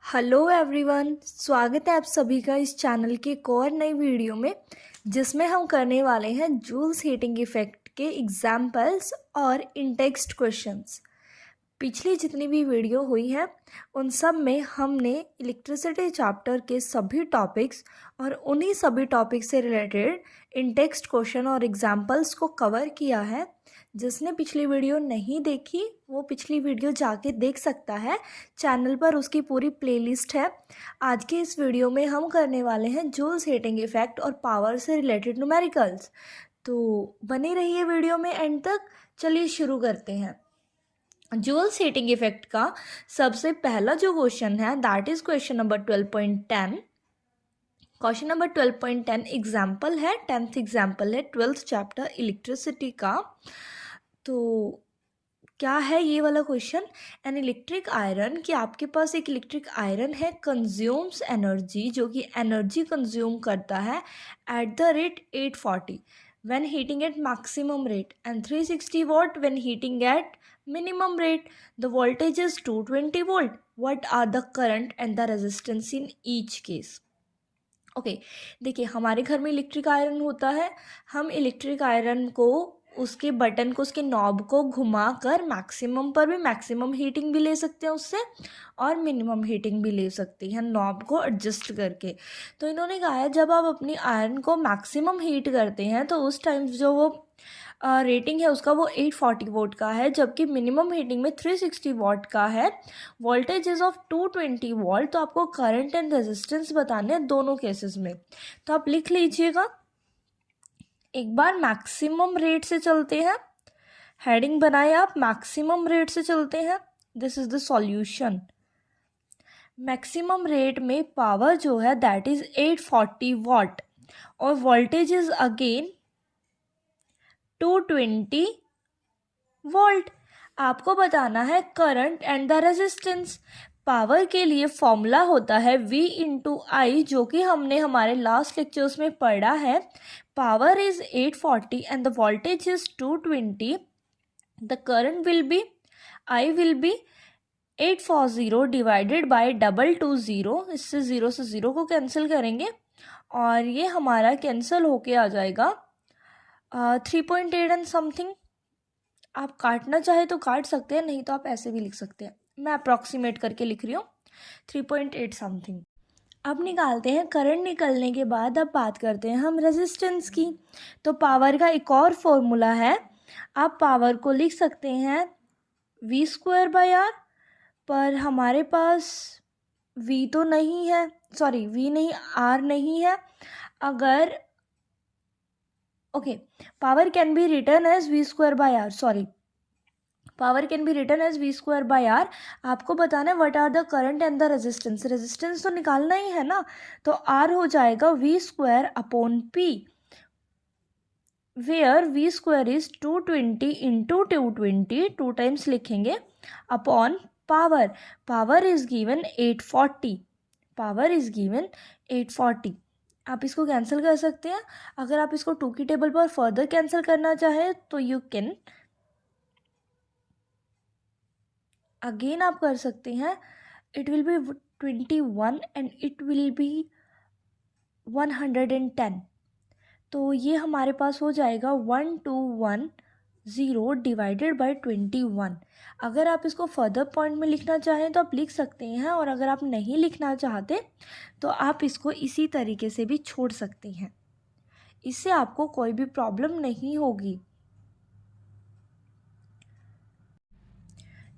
Hello everyone, स्वागत है आप सभी का इस चैनल के एक और नई वीडियो में जिसमें हम करने वाले हैं जूल्स हीटिंग इफेक्ट के एग्जाम्पल्स और इन-टेक्स्ट क्वेश्चंस। पिछली जितनी भी वीडियो हुई है उन सब में हमने इलेक्ट्रिसिटी चैप्टर के सभी टॉपिक्स और उन्हीं सभी टॉपिक्स से रिलेटेड इन-टेक्स्ट क्वेश्चन और एग्जाम्पल्स को कवर किया है। जिसने पिछली वीडियो नहीं देखी वो पिछली वीडियो जाके देख सकता है, चैनल पर उसकी पूरी प्लेलिस्ट है। आज के इस वीडियो में हम करने वाले हैं जूल्स हीटिंग इफेक्ट और पावर से रिलेटेड न्यूमेरिकल्स। तो बने रहिए वीडियो में एंड तक। चलिए शुरू करते हैं। जूल्स हीटिंग इफेक्ट का सबसे पहला जो क्वेश्चन है that is question number 12.10। Question number 12.10 example है, 10th एग्जाम्पल है 12th चैप्टर इलेक्ट्रिसिटी का। तो क्या है ये वाला क्वेश्चन? एन इलेक्ट्रिक आयरन, कि आपके पास एक इलेक्ट्रिक आयरन है, कंज्यूम्स एनर्जी, जो कि एनर्जी कंज्यूम करता है at the rate 840 when heating at maximum rate and 360 watt when heating at minimum rate. The voltage is 220 volt. What are the current and the resistance in each case? Okay देखिए, हमारे घर में electric iron होता है। हम electric iron को, उसके button को, उसके नॉब को घुमा कर मैक्सिमम पर भी मैक्सिमम हीटिंग भी ले सकते हैं उससे, और मिनिमम हीटिंग भी ले सकते हैं नॉब को एडजस्ट करके। तो इन्होंने कहा है जब आप अपनी आयरन को मैक्सिमम हीट करते हैं तो उस टाइम जो वो रेटिंग है उसका वो 840 वोट का है, जबकि मिनिमम हीटिंग में 360 वॉट का है। Voltage is of 220 volt. तो आपको करंट एंड रेजिस्टेंस बताने हैं दोनों केसेस में। तो आप लिख लीजिएगा। एक बार मैक्सिमम रेट से चलते हैं, हेडिंग बनाए आप, मैक्सिमम रेट से चलते हैं। This is the solution. Maximum rate में पावर जो है दैट इज 840 वॉट और वोल्टेज इज अगेन 220 वोल्ट। आपको बताना है current and the resistance. Power के लिए फॉर्मूला होता है V इंटू आई, जो कि हमने हमारे लास्ट लेक्चर्स में पढ़ा है। Power is 840 and the voltage is 220। The current will be, I will be 840 divided by 220। इससे 0 से 0 को कैंसिल करेंगे और ये हमारा कैंसिल होके आ जाएगा 3.8 एंड समथिंग। आप काटना चाहे तो काट सकते हैं, नहीं तो आप ऐसे भी लिख सकते हैं। मैं अप्रॉक्सीमेट करके लिख रही हूँ 3.8 समथिंग। अब निकालते हैं करंट। निकलने के बाद अब बात करते हैं हम रेजिस्टेंस की। तो पावर का एक और फॉर्मूला है। आप पावर को लिख सकते हैं V²/R, पर हमारे पास V तो नहीं है, सॉरी V नहीं, R नहीं है। अगर power can be written as V²/R, sorry, power can be written as V²/R। आपको बताना है what are the current and the resistance. Resistance तो निकालना ही है ना, तो R हो जाएगा V²/P, where V² is 220 into 220, 2 times लिखेंगे, upon power. Power is given 840, power is given 840। आप इसको कैंसिल कर सकते हैं। अगर आप इसको 2 की टेबल पर फर्दर कैंसिल करना चाहें तो यू कैन, अगेन आप कर सकते हैं। It will B 21 and it will be 110। तो ये हमारे पास हो जाएगा 1210 डिवाइडेड बाय 21। अगर आप इसको फर्दर पॉइंट में लिखना चाहें तो आप लिख सकते हैं, और अगर आप नहीं लिखना चाहते तो आप इसको इसी तरीके से भी छोड़ सकते हैं। इससे आपको कोई भी प्रॉब्लम नहीं होगी।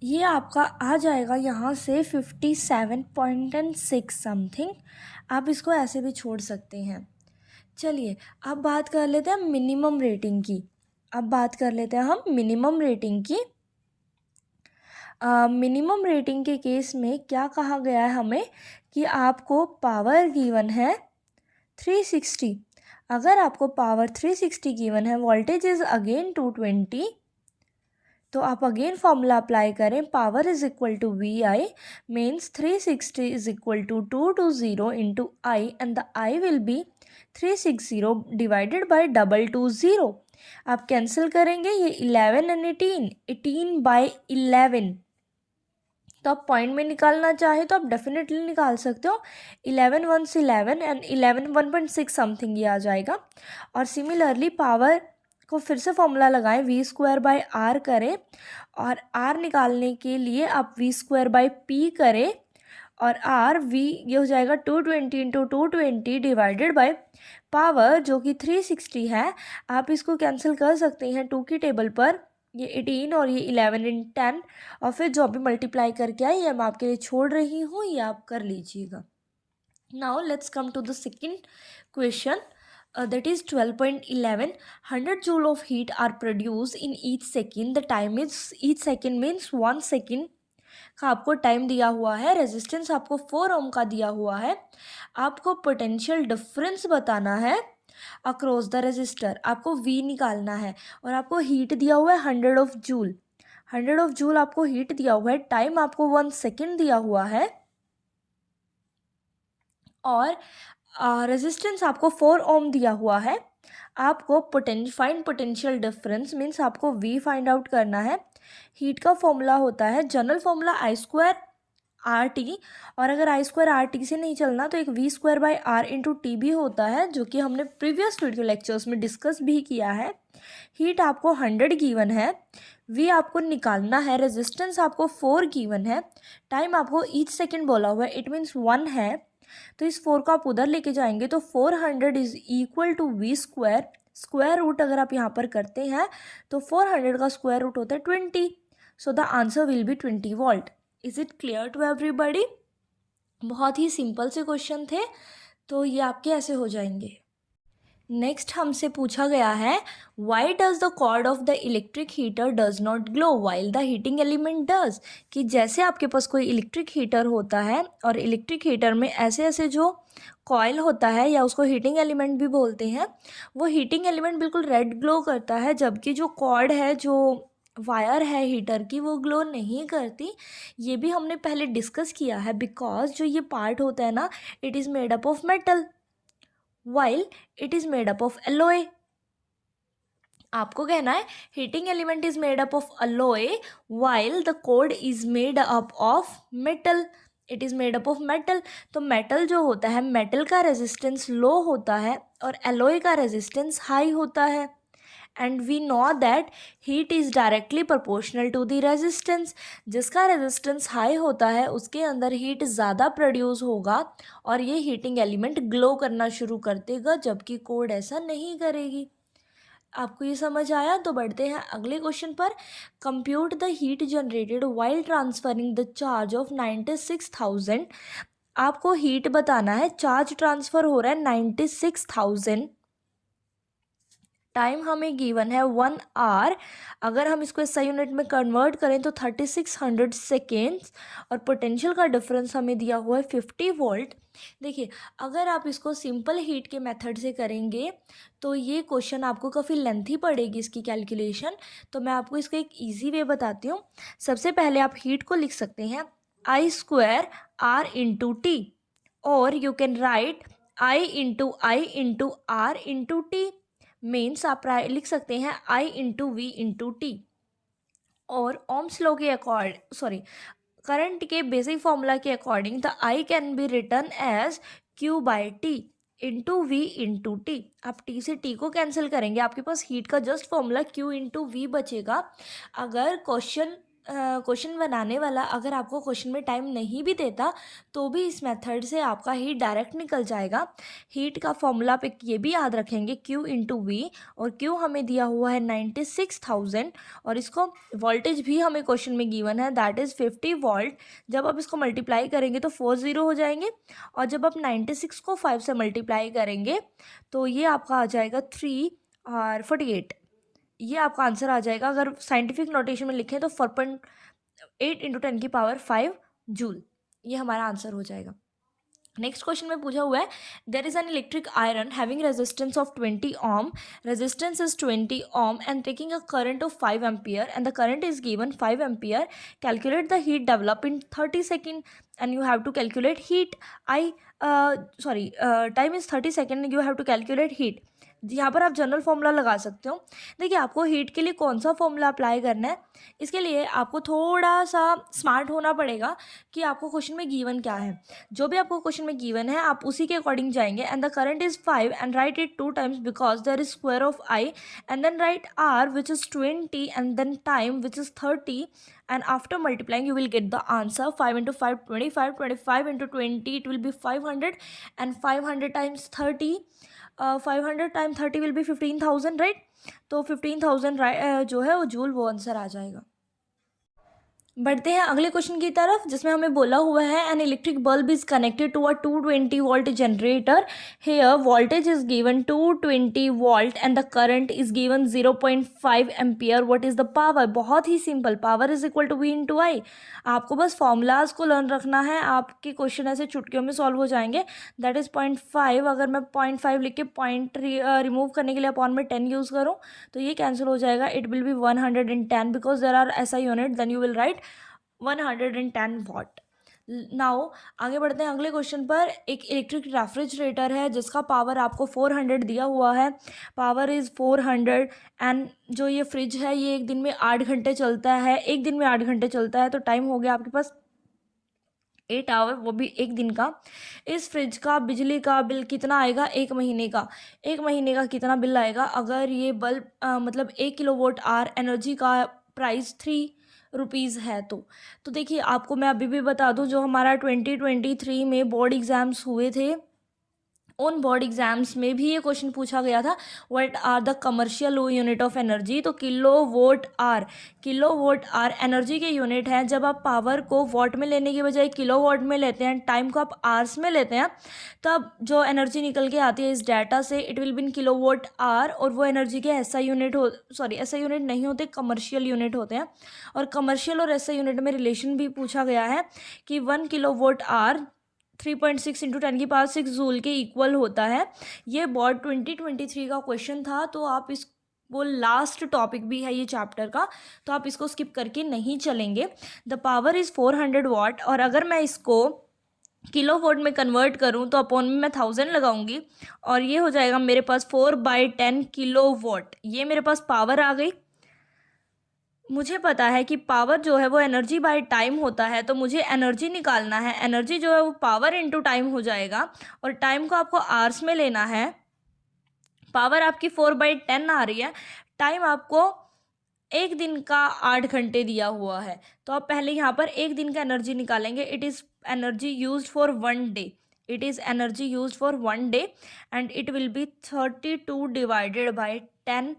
ये आपका आ जाएगा यहाँ से 57.6 समथिंग। आप इसको ऐसे भी छोड़ सकते हैं। चलिए अब बात कर लेते हैं मिनिमम रेटिंग की। अब बात कर लेते हैं हम मिनिमम रेटिंग की। मिनिमम रेटिंग के केस में क्या कहा गया है हमें कि आपको पावर गिवन है 360। अगर आपको पावर 360 गिवन है, वोल्टेज इज अगेन 220, तो आप अगेन फॉर्मूला अप्लाई करें। Power is equal to VI means 360 is equal to 220 into I, and the I will be 360 divided by 220। आप कैंसिल करेंगे, ये 11 एंड 18, 18/11। तो आप पॉइंट में निकालना चाहे तो आप डेफिनेटली निकाल सकते हो। 11 1 11 एंड 11 1.6 समथिंग ये आ जाएगा। और सिमिलरली पावर को फिर से फॉर्मूला लगाएं, v² करें और r निकालने के लिए आप v² करें और ये हो जाएगा 220 इंटू 220 डिवाइडेड बाय पावर जो कि 360 है। आप इसको कैंसिल कर सकते हैं 2 की टेबल पर, ये 18 और ये 11 इन 10, और फिर जो भी मल्टीप्लाई करके आए ये मैं आपके लिए छोड़ रही हूँ, ये आप कर लीजिएगा। Now let's come to the second question, that is 12.11. 100 joule of heat are produced in each second. The time is, each second means 1 second का आपको टाइम दिया हुआ है। रेजिस्टेंस आपको 4 ओम का दिया हुआ है। आपको पोटेंशियल डिफरेंस बताना है अक्रॉस द रेजिस्टर, आपको V निकालना है और आपको हीट दिया हुआ है 100 ऑफ जूल। 100 ऑफ जूल आपको हीट दिया हुआ है, टाइम आपको 1 सेकेंड दिया हुआ है और रेजिस्टेंस आपको 4 ओम दिया हुआ है। आपको फाइंड पोटेंशियल डिफरेंस मीन्स आपको V फाइंड आउट करना है। हीट का फॉर्मूला होता है, जनरल फॉर्मूला I²RT, और अगर I²RT से नहीं चलना तो एक V²/R इंटू टी भी होता है, जो कि हमने प्रीवियस वीडियो लेक्चर्स में डिस्कस भी किया है। हीट आपको 100 गिवन है, V आपको निकालना है, रेजिस्टेंस आपको 4 गिवन है, टाइम आपको ईच सेकेंड बोला हुआ है, इट मीन्स 1 है। तो इस 4 को आप उधर लेके जाएंगे तो 400 is equal to V²। Square root अगर आप यहाँ पर करते हैं तो 400 का स्क्वायर रूट होता है 20, so the answer will be 20 volt. Is it clear to everybody? बहुत ही सिंपल से क्वेश्चन थे, तो ये आपके ऐसे हो जाएंगे। नेक्स्ट हमसे पूछा गया है, why does the cord of the electric heater does not glow while the heating element does. कि जैसे आपके पास कोई इलेक्ट्रिक हीटर होता है और इलेक्ट्रिक हीटर में ऐसे ऐसे जो कॉइल होता है या उसको हीटिंग एलिमेंट भी बोलते हैं, वो हीटिंग एलिमेंट बिल्कुल रेड ग्लो करता है, जबकि जो कॉर्ड है, जो वायर है हीटर की, वो ग्लो नहीं करती। ये भी हमने पहले डिस्कस किया है, बिकॉज जो ये पार्ट होता है ना, it is made up of metal while it is made up of alloy। आपको कहना है heating element is made up of alloy while the cord is made up of metal। It is made up of metal. तो metal जो होता है, metal का resistance लो होता है और alloy का रेजिस्टेंस हाई होता है। And we know that heat is directly proportional to the resistance. जिसका रेजिस्टेंस हाई होता है उसके अंदर हीट ज़्यादा प्रोड्यूस होगा और ये हीटिंग एलिमेंट ग्लो करना शुरू कर देगा, जबकि कोड ऐसा नहीं करेगी। आपको ये समझ आया? तो बढ़ते हैं अगले क्वेश्चन पर। Compute the heat generated while transferring the charge of 96,000। आपको हीट बताना है, चार्ज ट्रांसफ़र हो रहा है 96,000, टाइम हमें गिवन है 1 आवर। अगर हम इसको SI यूनिट में कन्वर्ट करें तो 3600 सेकेंड्स, और पोटेंशियल का डिफरेंस हमें दिया हुआ है 50 वोल्ट। देखिए, अगर आप इसको सिंपल हीट के मेथड से करेंगे तो ये क्वेश्चन आपको काफ़ी लेंथी पड़ेगी इसकी कैलकुलेशन। तो मैं आपको इसका एक ईजी वे बताती हूँ। सबसे पहले आप हीट को लिख सकते हैं I²R इंटू टी, और you can write I into R into T. Means आप लिख सकते हैं I into V into T. और ओम्स लॉ के करंट के बेसिक फॉर्मूला के according the I can be written as Q/T into V into T. आप T से T को कैंसिल करेंगे, आपके पास हीट का just formula Q into V बचेगा। अगर क्वेश्चन बनाने वाला अगर आपको क्वेश्चन में टाइम नहीं भी देता तो भी इस मेथड से आपका हीट डायरेक्ट निकल जाएगा। हीट का फॉर्मूला पे ये भी याद रखेंगे Q इंटू वी, और Q हमें दिया हुआ है 96,000, और इसको वोल्टेज भी हमें क्वेश्चन में गिवन है, दैट इज़ 50 वोल्ट। जब आप इसको मल्टीप्लाई करेंगे तो 40 हो जाएंगे, और जब आप 96 को 5 से मल्टीप्लाई करेंगे तो ये आपका आ जाएगा 3 और 48। ये आपका आंसर आ जाएगा। अगर साइंटिफिक नोटेशन में लिखें तो 4.8 इंटू 10 की पावर 5 जूल, ये हमारा आंसर हो जाएगा। नेक्स्ट क्वेश्चन में पूछा हुआ है, there is an electric iron having resistance of 20 ohm, resistance is 20 ohm and taking a current of 5 ampere and the current is given 5 ampere. Calculate the heat develop in 30 second and you have to calculate heat. Time is 30 second, you have to calculate heat. यहाँ पर आप general formula लगा सकते हो। देखिए आपको heat के लिए कौन सा फॉर्मूला अप्लाई करना है, इसके लिए आपको थोड़ा सा स्मार्ट होना पड़ेगा कि आपको क्वेश्चन में गिवन क्या है। जो भी आपको क्वेश्चन में गिवन है आप उसी के अकॉर्डिंग जाएंगे। And the current is 5 and write it 2 times because there is square of I, and then write R which is 20 and then time which is 30, and after multiplying you will get the answer 5 into 5 25, 25 into 20 it will be 500, and 500 times 30 500 times 30 will be 15,000, right. तो 15,000 जो है वो joule वो answer आ जाएगा। बढ़ते हैं अगले question की तरफ, जिसमें हमें बोला हुआ है an electric bulb is connected to a 220 volt generator, here voltage is given 220 volt and the current is given 0.5 ampere, what is the power. बहुत ही simple, power is equal to V into I. आपको बस formulas को learn रखना है, आपके question ऐसे चुटकियों में सॉल्व हो जाएंगे। दैट इज 0.5, अगर मैं 0.5 लिख के पॉइंट रिमूव करने के लिए अपॉन में 10 यूज़ करूँ तो ये कैंसिल हो जाएगा। It will be 110 because there are ऐसा unit, then you will write 110 watt. Now आगे बढ़ते हैं अगले क्वेश्चन पर। एक इलेक्ट्रिक रेफ्रिजरेटर है जिसका पावर आपको 400 दिया हुआ है, पावर इज़ 400, एंड जो ये फ्रिज है ये एक दिन में 8 घंटे चलता है, एक दिन में 8 घंटे चलता है, तो टाइम हो गया आपके पास 8 आवर, वो भी एक दिन का। इस फ्रिज का बिजली का बिल कितना आएगा एक महीने का, एक महीने का कितना बिल आएगा अगर ये बल्ब मतलब 1 किलोवाट आवर एनर्जी का प्राइस 3 रुपीज़ है तो देखिए आपको मैं अभी भी बता दूं, जो हमारा 2023 में बोर्ड एग्ज़ाम्स हुए थे उन बोर्ड एग्जाम्स में भी ये क्वेश्चन पूछा गया था, what are the commercial unit of energy. तो किलो वोट आर एनर्जी के यूनिट हैं। जब आप पावर को वॉट में लेने के बजाय किलो वॉट में लेते हैं, टाइम को आप आवर्स में लेते हैं, तब जो एनर्जी निकल के आती है इस डाटा से it will be in kilowatt hour, और वो एनर्जी के ऐसा यूनिट ऐसा यूनिट नहीं होते, कमर्शियल यूनिट होते हैं। और कमर्शियल और ऐसा यूनिट में रिलेशन भी पूछा गया है कि 1 किलोवाट आर 3.6 इंटू 10⁶ जूल के इक्वल होता है। ये बोर्ड 2023 का क्वेश्चन था, तो आप इस वो लास्ट टॉपिक भी है ये चैप्टर का, तो आप इसको स्किप करके नहीं चलेंगे। द पावर इज़ 400 वाट, और अगर मैं इसको किलो वोट में कन्वर्ट करूँ तो अपॉन में मैं 1000 लगाऊंगी, और ये हो जाएगा मेरे पास 4/10 किलो वोट। ये मेरे पास पावर आ गई। मुझे पता है कि पावर जो है वो एनर्जी बाय टाइम होता है, तो मुझे एनर्जी निकालना है। एनर्जी जो है वो पावर इनटू टाइम हो जाएगा, और टाइम को आपको आवर्स में लेना है। पावर आपकी 4/10 आ रही है, टाइम आपको एक दिन का 8 घंटे दिया हुआ है, तो आप पहले यहाँ पर एक दिन का एनर्जी निकालेंगे। It is energy used for 1 day, it is energy used for 1 day, and it will B 32 divided by 10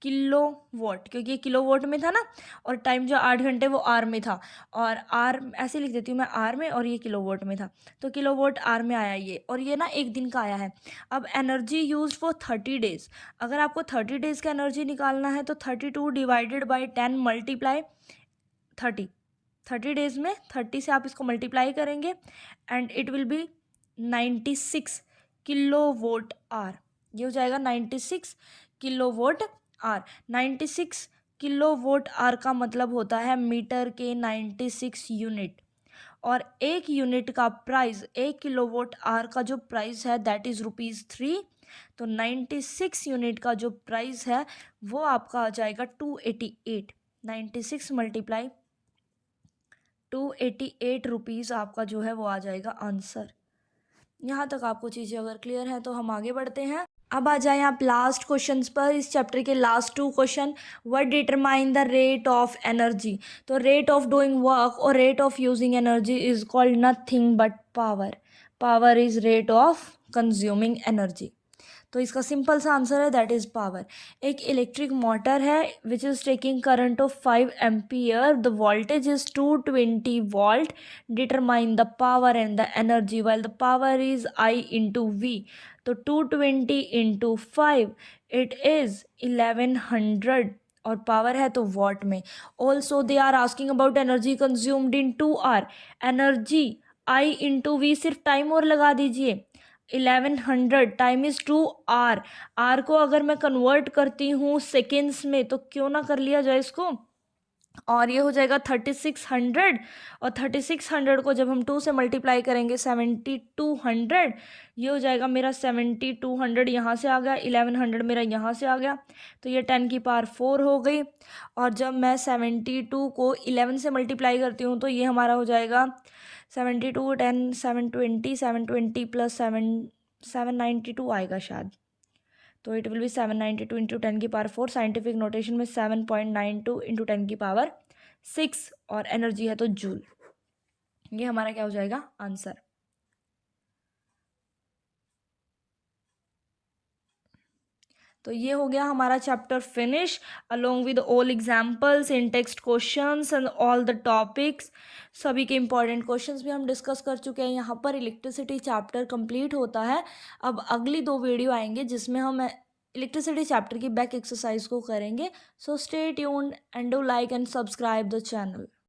kilo watt, क्योंकि ये किलो वॉट में था ना, और टाइम जो 8 घंटे वो आर में था, और आर ऐसे लिख देती हूँ मैं आर में, और ये किलो वॉट में था, तो किलो वॉट आर में आया ये, और ये ना एक दिन का आया है। अब एनर्जी यूज फॉर 30 डेज, अगर आपको 30 डेज का एनर्जी निकालना है तो 32 डिवाइडेड बाई 10 मल्टीप्लाई 30 डेज में 30 से आप इसको मल्टीप्लाई करेंगे, and it will be 96 kilowatt hour. ये हो जाएगा 96 kilowatt hour. 96 kilowatt hour का मतलब होता है मीटर के 96 यूनिट, और एक यूनिट का प्राइस, 1 किलोवाट आर का जो प्राइस है दैट इज़ ₹3। तो 96 यूनिट का जो प्राइस है वो आपका आ जाएगा 288। 96 मल्टीप्लाई 288 रुपीज़ आपका जो है वो आ जाएगा आंसर। यहाँ तक आपको चीज़ें अगर क्लियर हैं तो हम आगे बढ़ते हैं। अब आ जाएं आप लास्ट क्वेश्चंस पर, इस चैप्टर के last 2 question. What determine the rate of energy. तो रेट ऑफ डूइंग वर्क और rate of using energy is called nothing but power. Power is rate of consuming energy. तो इसका सिंपल सा answer है that is power. एक electric motor है which is taking current of 5 ampere, the voltage is 220 volt, determine the power and the energy while the power is I into V. तो 220 into 5 it is 1100, और power है तो watt में। Also they are asking about energy consumed in 2 hour. Energy I into V, सिर्फ time और लगा दीजिए। 1100 time is 2 are. Are को अगर मैं कन्वर्ट करती हूँ सेकेंड्स में तो क्यों ना कर लिया जाए इसको और ये हो जाएगा 3600, और 3600 को जब हम 2 से मल्टीप्लाई करेंगे 7200, ये हो जाएगा मेरा 7200 यहाँ से आ गया, 1100 मेरा यहाँ से आ गया, तो ये 10 की पावर 4 हो गई। और जब मैं 72 को 11 से मल्टीप्लाई करती हूँ तो ये हमारा हो जाएगा 72 10 720, 720 प्लस 792 आएगा शायद, तो इट विल बी 792 इंटू 10 की पावर 4, साइंटिफिक नोटेशन में 7.92 इंटू 10 की पावर 6, और एनर्जी है तो जूल। ये हमारा क्या हो जाएगा आंसर। तो ये हो गया हमारा chapter finish along with all examples in text questions and all the topics. सभी के इंपॉर्टेंट क्वेश्चंस भी हम डिस्कस कर चुके हैं। यहाँ पर इलेक्ट्रिसिटी चैप्टर कंप्लीट होता है। अब अगली 2 वीडियो आएंगे जिसमें हम इलेक्ट्रिसिटी चैप्टर की बैक एक्सरसाइज को करेंगे। So stay tuned and do like and subscribe the channel.